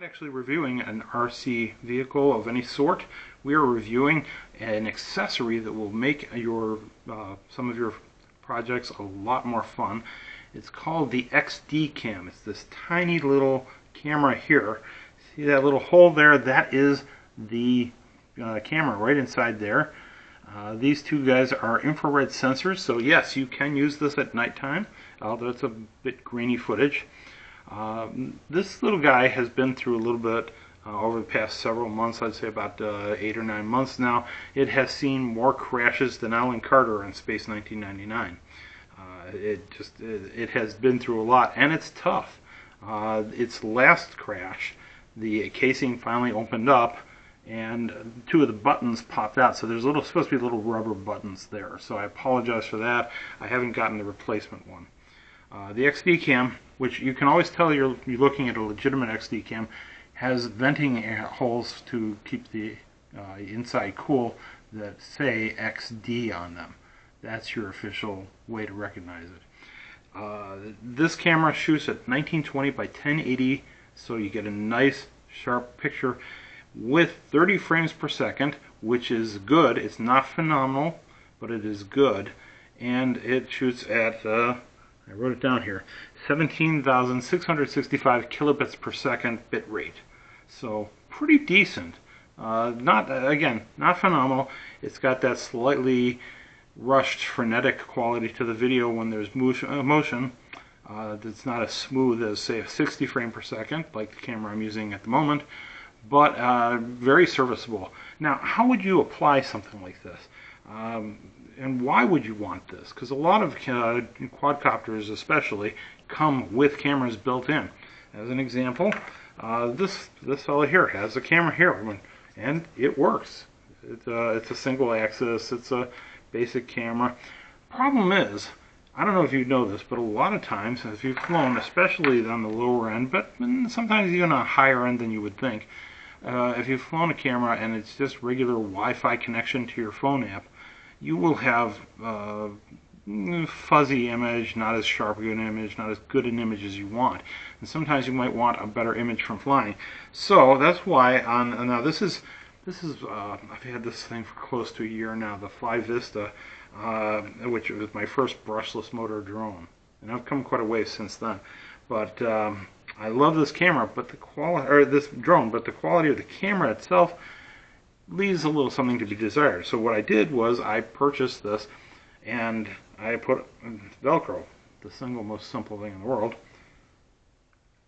Not actually reviewing an RC vehicle of any sort. We are reviewing an accessory that will make your some of your projects a lot more fun. It's called the XD Cam. It's this tiny little camera here. See that little hole there? That is the camera right inside there. These two guys are infrared sensors, so yes, you can use this at nighttime, although it's a bit grainy footage. This little guy has been through a little bit over the past several months. I'd say about 8 or 9 months now. It has seen more crashes than Alan Carter in Space 1999. It has been through a lot, and it's tough. Its last crash, the casing finally opened up, and 2 of the buttons popped out. So there's supposed to be little rubber buttons there. So I apologize for that. I haven't gotten the replacement one. The XD Cam, which you can always tell you're looking at a legitimate XD Cam, has venting holes to keep the inside cool that say XD on them. That's your official way to recognize it. This camera shoots at 1920 by 1080, so you get a nice sharp picture with 30 frames per second, which is good. It's not phenomenal, but it is good. And it shoots at I wrote it down here, 17,665 kilobits per second bit rate. So pretty decent. Not phenomenal. It's got that slightly rushed, frenetic quality to the video when there's motion. It's not as smooth as, say, a 60 frame per second, like the camera I'm using at the moment, but very serviceable. Now, how would you apply something like this? And why would you want this? Because a lot of quadcopters especially come with cameras built in. As an example, this fellow here has a camera here, and it works. It's a single axis, it's a basic camera. Problem is, I don't know if you know this, but a lot of times, if you've flown, especially on the lower end, but sometimes even on a higher end than you would think, if you've flown a camera and it's just regular Wi-Fi connection to your phone app, you will have fuzzy image, not as sharp an image, not as good an image as you want. And sometimes you might want a better image from flying. So that's why now this is I've had this thing for close to a year now, the Fly Vista, which was my first brushless motor drone, and I've come quite a way since then. But I love this camera, but this drone, but the quality of the camera itself leaves a little something to be desired. So what I did was I purchased this, and I put Velcro, the single most simple thing in the world,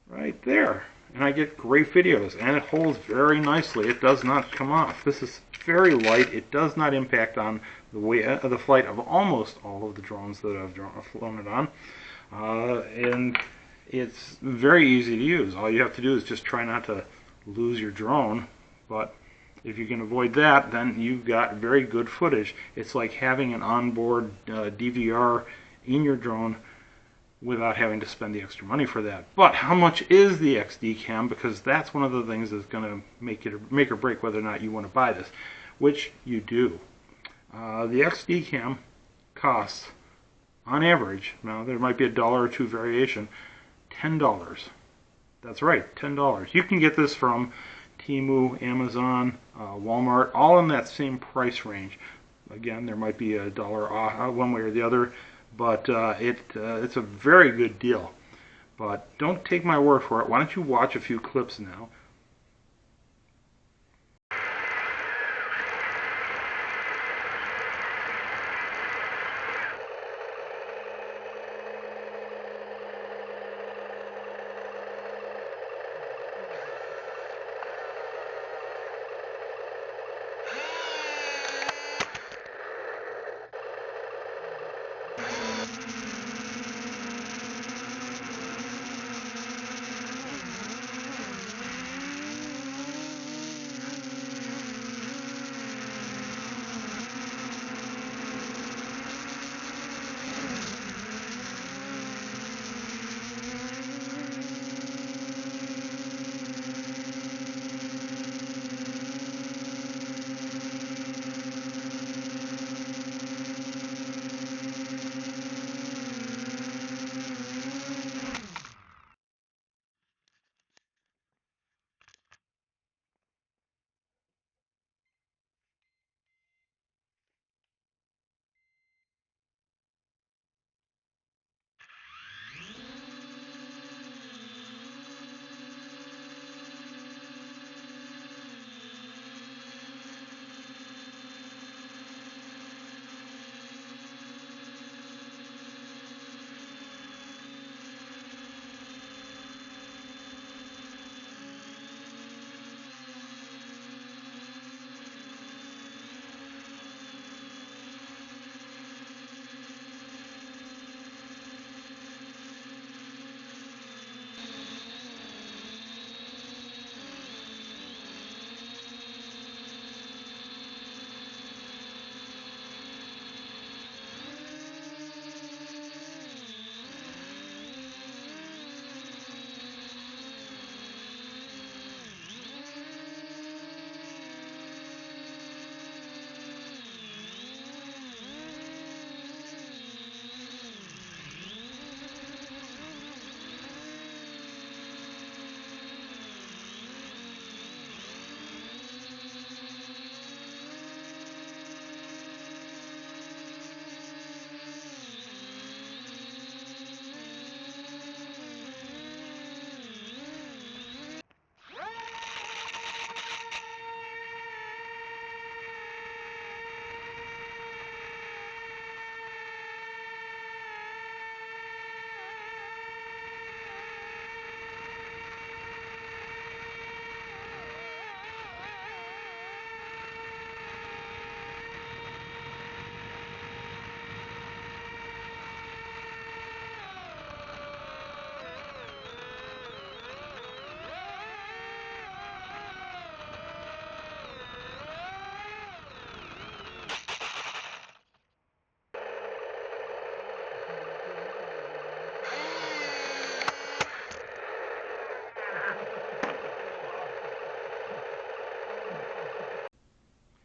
right there. And I get great videos, and it holds very nicely. It does not come off. This is very light. It does not impact on the flight of almost all of the drones that I've flown it on. And it's very easy to use. All you have to do is just try not to lose your drone. But if you can avoid that, then you've got very good footage. It's like having an onboard DVR in your drone without having to spend the extra money for that. But how much is the XD Cam? Because that's one of the things that's going to make or break whether or not you want to buy this, which you do. The XD Cam costs, on average, now there might be $1 or $2 variation, $10. That's right, $10. You can get this from Temu, Amazon, Walmart, all in that same price range. Again, there might be $1 off one way or the other, but it's a very good deal. But don't take my word for it. Why don't you watch a few clips now?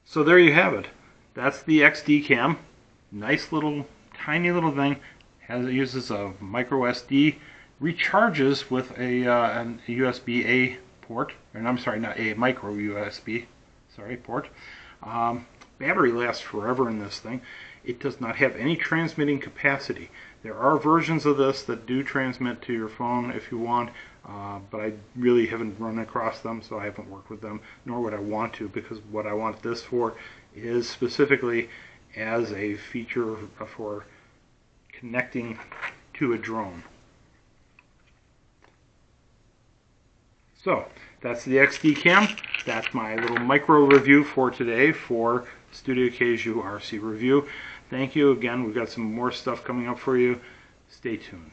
So there you have it. That's the XD cam. Nice little, tiny little thing. It uses a micro SD. Recharges with a USB-A port. And I'm sorry, not a micro USB. Sorry, port. Battery lasts forever in this thing. It does not have any transmitting capacity. There are versions of this that do transmit to your phone if you want, but I really haven't run across them, so I haven't worked with them, nor would I want to, because what I want this for is specifically as a feature for connecting to a drone. So that's the XD cam. That's my little micro review for today for Studio Kaiju RC review. Thank you again. We've got some more stuff coming up for you. Stay tuned.